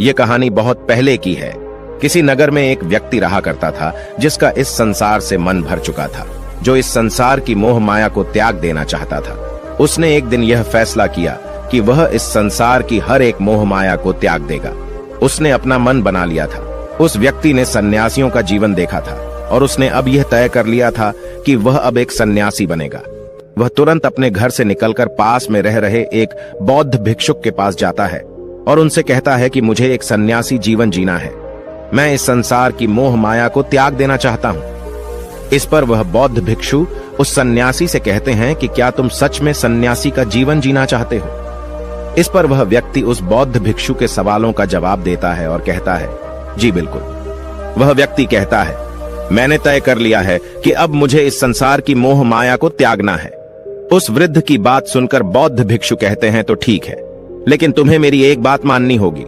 ये कहानी बहुत पहले की है। किसी नगर में एक व्यक्ति रहा करता था जिसका इस संसार से मन भर चुका था, जो इस संसार की मोह माया को त्याग देना चाहता था। उसने एक दिन यह फैसला किया कि वह इस संसार की हर एक मोह माया को त्याग देगा। उसने अपना मन बना लिया था। उस व्यक्ति ने सन्यासियों का जीवन देखा था और उसने अब यह तय कर लिया था कि वह अब एक सन्यासी बनेगा। वह तुरंत अपने घर से निकलकर पास में रह रहे एक बौद्ध भिक्षुक के पास जाता है और उनसे कहता है कि मुझे एक सन्यासी जीवन जीना है। मैं इस संसार की मोह माया को त्याग देना चाहता हूं। इस पर वह बौद्ध भिक्षु उस सन्यासी से कहते हैं कि क्या तुम सच में सन्यासी का जीवन जीना चाहते हो? इस पर वह व्यक्ति उस बौद्ध भिक्षु के सवालों का जवाब देता है और कहता है, जी बिल्कुल। वह व्यक्ति कहता है, मैंने तय कर लिया है कि अब मुझे इस संसार की मोह माया को त्यागना है। उस वृद्ध की बात सुनकर बौद्ध भिक्षु कहते हैं, तो ठीक है, लेकिन तुम्हें मेरी एक बात माननी होगी।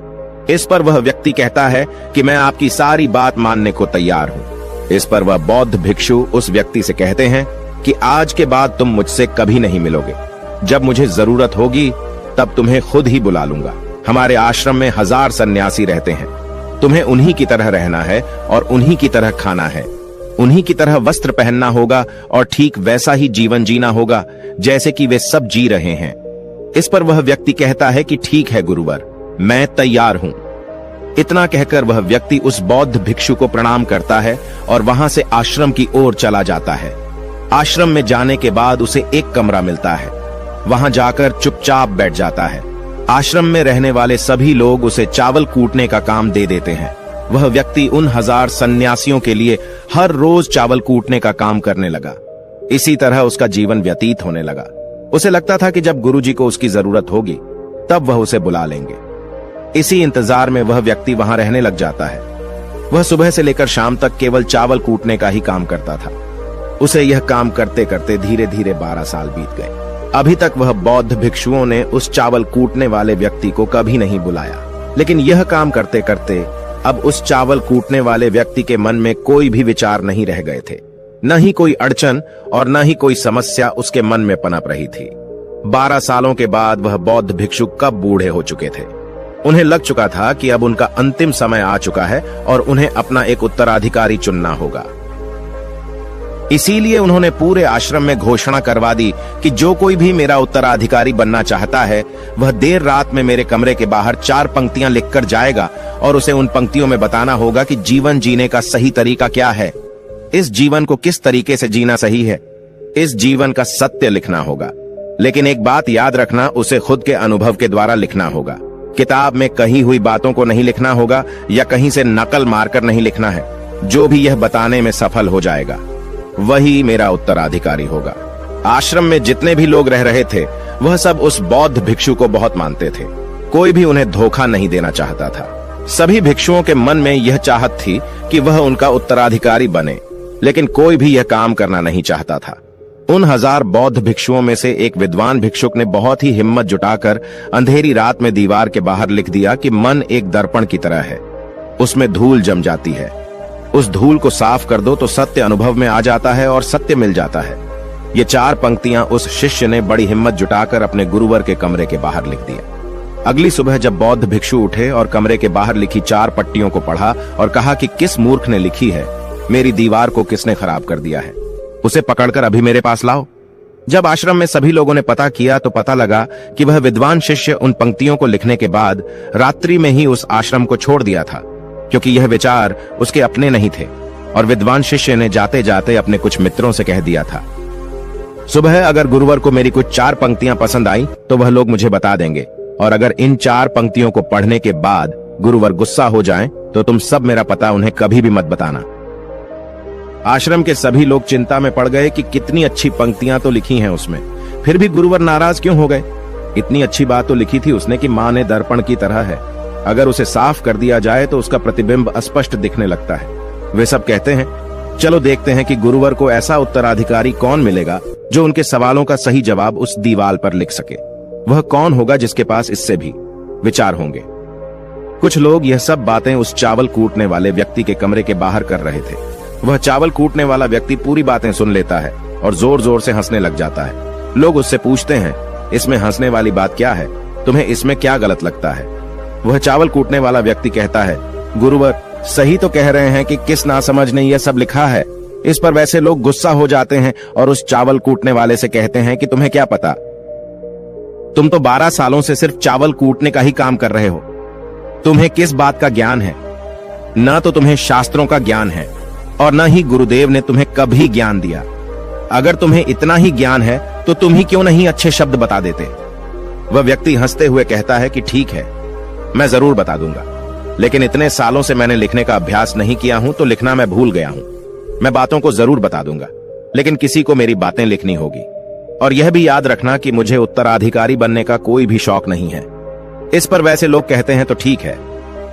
इस पर वह व्यक्ति कहता है कि मैं आपकी सारी बात मानने को तैयार हूं। इस पर वह बौद्ध भिक्षु उस व्यक्ति से कहते हैं कि आज के बाद तुम मुझसे कभी नहीं मिलोगे। जब मुझे जरूरत होगी तब तुम्हें खुद ही बुला लूंगा। हमारे आश्रम में 1000 सन्यासी रहते हैं। तुम्हें उन्हीं की तरह रहना है और उन्हीं की तरह खाना है, उन्हीं की तरह वस्त्र पहनना होगा और ठीक वैसा ही जीवन जीना होगा जैसे कि वे सब जी रहे हैं। इस पर वह व्यक्ति कहता है कि ठीक है गुरुवर, मैं तैयार हूं। इतना कहकर वह व्यक्ति उस बौद्ध भिक्षु को प्रणाम करता है और वहां से आश्रम की ओर चला जाता है। आश्रम में जाने के बाद उसे एक कमरा मिलता है। वहां जाकर चुपचाप बैठ जाता है। आश्रम में रहने वाले सभी लोग उसे चावल कूटने का काम दे देते हैं। वह व्यक्ति उन 1000 सन्यासियों के लिए हर रोज चावल कूटने का काम करने लगा। इसी तरह उसका जीवन व्यतीत होने लगा। उसे लगता था कि जब गुरुजी को उसकी जरूरत होगी तब वह उसे बुला लेंगे। इसी इंतजार में वह व्यक्ति वहां रहने लग जाता है। वह सुबह से लेकर शाम तक केवल चावल कूटने का ही काम करता था। उसे यह काम करते करते धीरे धीरे 12 साल बीत गए। अभी तक वह बौद्ध भिक्षुओं ने उस चावल कूटने वाले व्यक्ति को कभी नहीं बुलाया। लेकिन यह काम करते करते अब उस चावल कूटने वाले व्यक्ति के मन में कोई भी विचार नहीं रह गए थे। न ही कोई अड़चन और न ही कोई समस्या उसके मन में पनप रही थी। 12 सालों के बाद वह बौद्ध भिक्षु कब बूढ़े हो चुके थे। उन्हें लग चुका था कि अब उनका अंतिम समय आ चुका है और उन्हें अपना एक उत्तराधिकारी चुनना होगा। इसीलिए उन्होंने पूरे आश्रम में घोषणा करवा दी कि जो कोई भी मेरा उत्तराधिकारी बनना चाहता है वह देर रात में मेरे कमरे के बाहर 4 पंक्तियां लिखकर जाएगा और उसे उन पंक्तियों में बताना होगा कि जीवन जीने का सही तरीका क्या है, इस जीवन को किस तरीके से जीना सही है। इस जीवन का सत्य लिखना होगा। लेकिन एक बात याद रखना, उसे खुद के अनुभव के द्वारा लिखना होगा। किताब में कही हुई बातों को नहीं लिखना होगा या कहीं से नकल मारकर नहीं लिखना है। जो भी यह बताने में सफल हो जाएगा वही मेरा उत्तराधिकारी होगा। आश्रम में जितने भी लोग रह रहे थे वह सब उस बौद्ध भिक्षु को बहुत मानते थे। कोई भी उन्हें धोखा नहीं देना चाहता था। सभी भिक्षुओं के मन में यह चाहत थी कि वह उनका उत्तराधिकारी बने, लेकिन कोई भी यह काम करना नहीं चाहता था। उन 1000 बौद्ध भिक्षुओं में से एक विद्वान भिक्षुक ने बहुत ही हिम्मत जुटाकर अंधेरी रात में दीवार के बाहर लिख दिया कि मन एक दर्पण की तरह है, उसमें धूल जम जाती है। उस धूल को साफ कर दो तो सत्य अनुभव में आ जाता है और सत्य मिल जाता है। ये 4 पंक्तियां उस शिष्य ने बड़ी हिम्मत जुटाकर अपने गुरुवर के कमरे के बाहर लिख दिया। अगली सुबह जब बौद्ध भिक्षु उठे और कमरे के बाहर लिखी 4 पट्टियों को पढ़ा और कहा कि किस मूर्ख ने लिखी है, मेरी दीवार को किसने खराब कर दिया है, उसे पकड़कर अभी मेरे पास लाओ। जब आश्रम में सभी लोगों ने पता किया तो पता लगा कि वह विद्वान शिष्य उन पंक्तियों को लिखने के बाद रात्रि में ही उस आश्रम को छोड़ दिया था, क्योंकि यह विचार उसके अपने नहीं थे और विद्वान शिष्य ने जाते जाते अपने कुछ मित्रों से कह दिया था, सुबह अगर गुरुवर को मेरी कुछ 4 पंक्तियां पसंद आई तो वह लोग मुझे बता देंगे, और अगर इन 4 पंक्तियों को पढ़ने के बाद गुरुवर गुस्सा हो जाएं तो तुम सब मेरा पता उन्हें कभी भी मत बताना। आश्रम के सभी लोग चिंता में पड़ गए कि कितनी अच्छी पंक्तियां तो लिखी हैं उसमें, फिर भी गुरुवर नाराज क्यों हो गए। इतनी अच्छी बात तो लिखी थी उसने कि मां ने दर्पण की तरह है, अगर उसे साफ कर दिया जाए तो उसका प्रतिबिंब स्पष्ट दिखने लगता है। वे सब कहते हैं, चलो देखते हैं कि गुरुवर को ऐसा उत्तराधिकारी कौन मिलेगा जो उनके सवालों का सही जवाब उस दीवार पर लिख सके। वह कौन होगा जिसके पास इससे भी विचार होंगे। कुछ लोग यह सब बातें उस चावल कूटने वाले व्यक्ति के कमरे के बाहर कर रहे थे। वह चावल कूटने वाला व्यक्ति पूरी बातें सुन लेता है और जोर जोर से हंसने लग जाता है। लोग उससे पूछते हैं, इसमें हंसने वाली बात क्या है, तुम्हें इसमें क्या गलत लगता है। वह चावल कूटने वाला व्यक्ति कहता है, गुरुवर सही तो कह रहे हैं कि किस नासमझ ने यह सब लिखा है। इस पर वैसे लोग गुस्सा हो जाते हैं और उस चावल कूटने वाले से कहते हैं कि तुम्हें क्या पता, तुम तो 12 सालों से सिर्फ चावल कूटने का ही काम कर रहे हो। तुम्हें किस बात का ज्ञान है? न तो तुम्हें शास्त्रों का ज्ञान है और न ही गुरुदेव ने तुम्हें कभी ज्ञान दिया। अगर तुम्हें इतना ही ज्ञान है तो तुम ही क्यों नहीं अच्छे शब्द बता देते? वह व्यक्ति हंसते हुए कहता है कि ठीक है, मैं जरूर बता दूंगा, लेकिन इतने सालों से मैंने लिखने का अभ्यास नहीं किया हूं तो लिखना मैं भूल गया हूं। मैं बातों को जरूर बता दूंगा, लेकिन किसी को मेरी बातें लिखनी होगी। और यह भी याद रखना कि मुझे उत्तराधिकारी बनने का कोई भी शौक नहीं है। इस पर वैसे लोग कहते हैं तो ठीक है,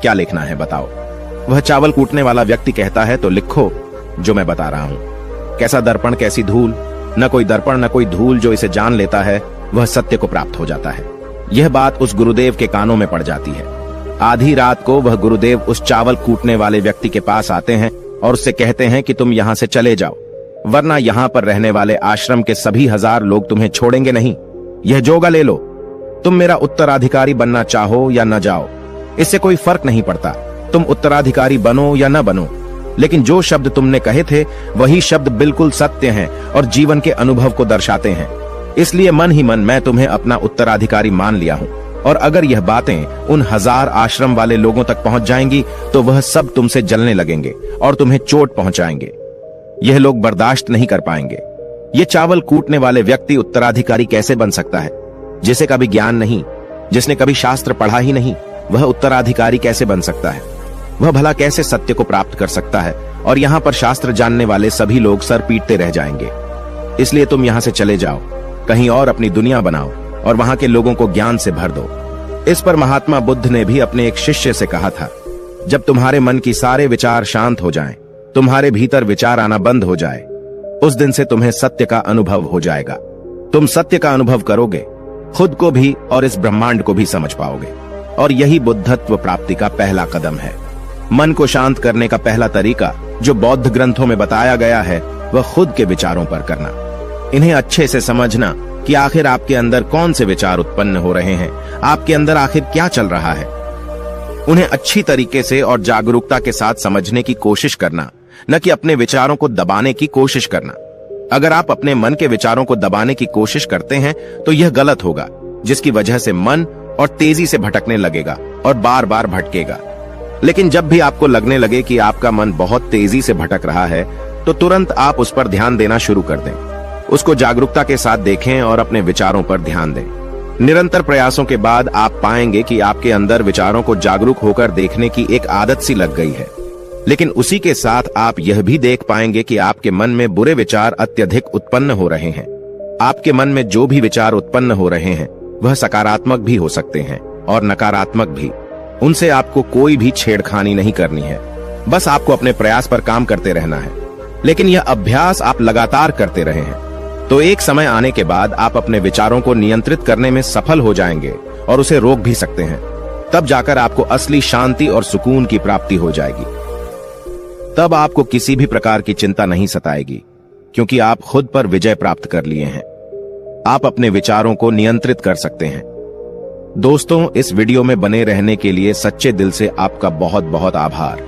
क्या लिखना है बताओ। वह चावल कूटने वाला व्यक्ति कहता है तो लिखो जो मैं बता रहा हूं। कैसा दर्पण कैसी धूल, न कोई दर्पण न कोई धूल, जो इसे जान लेता है वह सत्य को प्राप्त हो जाता है। यह बात उस गुरुदेव के कानों में पड़ जाती है। आधी रात को वह गुरुदेव उस चावल कूटने वाले व्यक्ति के पास आते हैं और उससे कहते हैं कि तुम यहां से चले जाओ, वरना यहां पर रहने वाले आश्रम के सभी 1000 लोग तुम्हें छोड़ेंगे नहीं। यह जोगा ले लो, तुम मेरा उत्तराधिकारी बनना चाहो या न जाओ, इससे कोई फर्क नहीं पड़ता। तुम उत्तराधिकारी बनो या न बनो, लेकिन जो शब्द तुमने कहे थे वही शब्द बिल्कुल सत्य हैं और जीवन के अनुभव को दर्शाते हैं। इसलिए मन ही मन मैं तुम्हें अपना उत्तराधिकारी मान लिया हूं। और अगर यह बातें उन 1000 आश्रम वाले लोगों तक पहुंच जाएंगी तो वह सब तुमसे जलने लगेंगे और तुम्हें चोट पहुंचाएंगे। यह लोग बर्दाश्त नहीं कर पाएंगे। ये चावल कूटने वाले व्यक्ति उत्तराधिकारी कैसे बन सकता है? जिसे कभी ज्ञान नहीं, जिसने कभी शास्त्र पढ़ा ही नहीं, वह उत्तराधिकारी कैसे बन सकता है? वह भला कैसे सत्य को प्राप्त कर सकता है? और यहाँ पर शास्त्र जानने वाले सभी लोग सर पीटते रह जाएंगे। इसलिए तुम यहाँ से चले जाओ, कहीं और अपनी दुनिया बनाओ और वहां के लोगों को ज्ञान से भर दो। इस पर महात्मा बुद्ध ने भी अपने एक शिष्य से कहा था, जब तुम्हारे मन की सारे विचार शांत हो जाएं, तुम्हारे भीतर विचार आना बंद हो जाए, उस दिन से तुम्हें सत्य का अनुभव हो जाएगा। तुम सत्य का अनुभव करोगे, खुद को भी और इस ब्रह्मांड को भी समझ पाओगे। और यही बुद्धत्व प्राप्ति का पहला कदम है। मन को शांत करने का पहला तरीका जो बौद्ध ग्रंथों में बताया गया है वह खुद के विचारों पर करना। इन्हें अच्छे से समझना कि आखिर आपके अंदर कौन से विचार उत्पन्न हो रहे हैं, आपके अंदर आखिर क्या चल रहा है। उन्हें अच्छी तरीके से और जागरूकता के साथ समझने की कोशिश करना, न कि अपने विचारों को दबाने की कोशिश करना। अगर आप अपने मन के विचारों को दबाने की कोशिश करते हैं तो यह गलत होगा, जिसकी वजह से मन और तेजी से भटकने लगेगा और बार बार भटकेगा। लेकिन जब भी आपको लगने लगे कि आपका मन बहुत तेजी से भटक रहा है तो तुरंत आप उस पर ध्यान देना शुरू कर दें। उसको जागरूकता के साथ देखें और अपने विचारों पर ध्यान दें। निरंतर प्रयासों के बाद आप पाएंगे कि आपके अंदर विचारों को जागरूक होकर देखने की एक आदत सी लग गई है। लेकिन उसी के साथ आप यह भी देख पाएंगे कि आपके मन में बुरे विचार अत्यधिक उत्पन्न हो रहे हैं। आपके मन में जो भी विचार उत्पन्न हो रहे हैं वह सकारात्मक भी हो सकते हैं और नकारात्मक भी। उनसे आपको कोई भी छेड़खानी नहीं करनी है, बस आपको अपने प्रयास पर काम करते रहना है। लेकिन यह अभ्यास आप लगातार करते रहे हैं तो एक समय आने के बाद आप अपने विचारों को नियंत्रित करने में सफल हो जाएंगे और उसे रोक भी सकते हैं। तब जाकर आपको असली शांति और सुकून की प्राप्ति हो जाएगी। तब आपको किसी भी प्रकार की चिंता नहीं सताएगी, क्योंकि आप खुद पर विजय प्राप्त कर लिए हैं। आप अपने विचारों को नियंत्रित कर सकते हैं। दोस्तों, इस वीडियो में बने रहने के लिए सच्चे दिल से आपका बहुत बहुत आभार।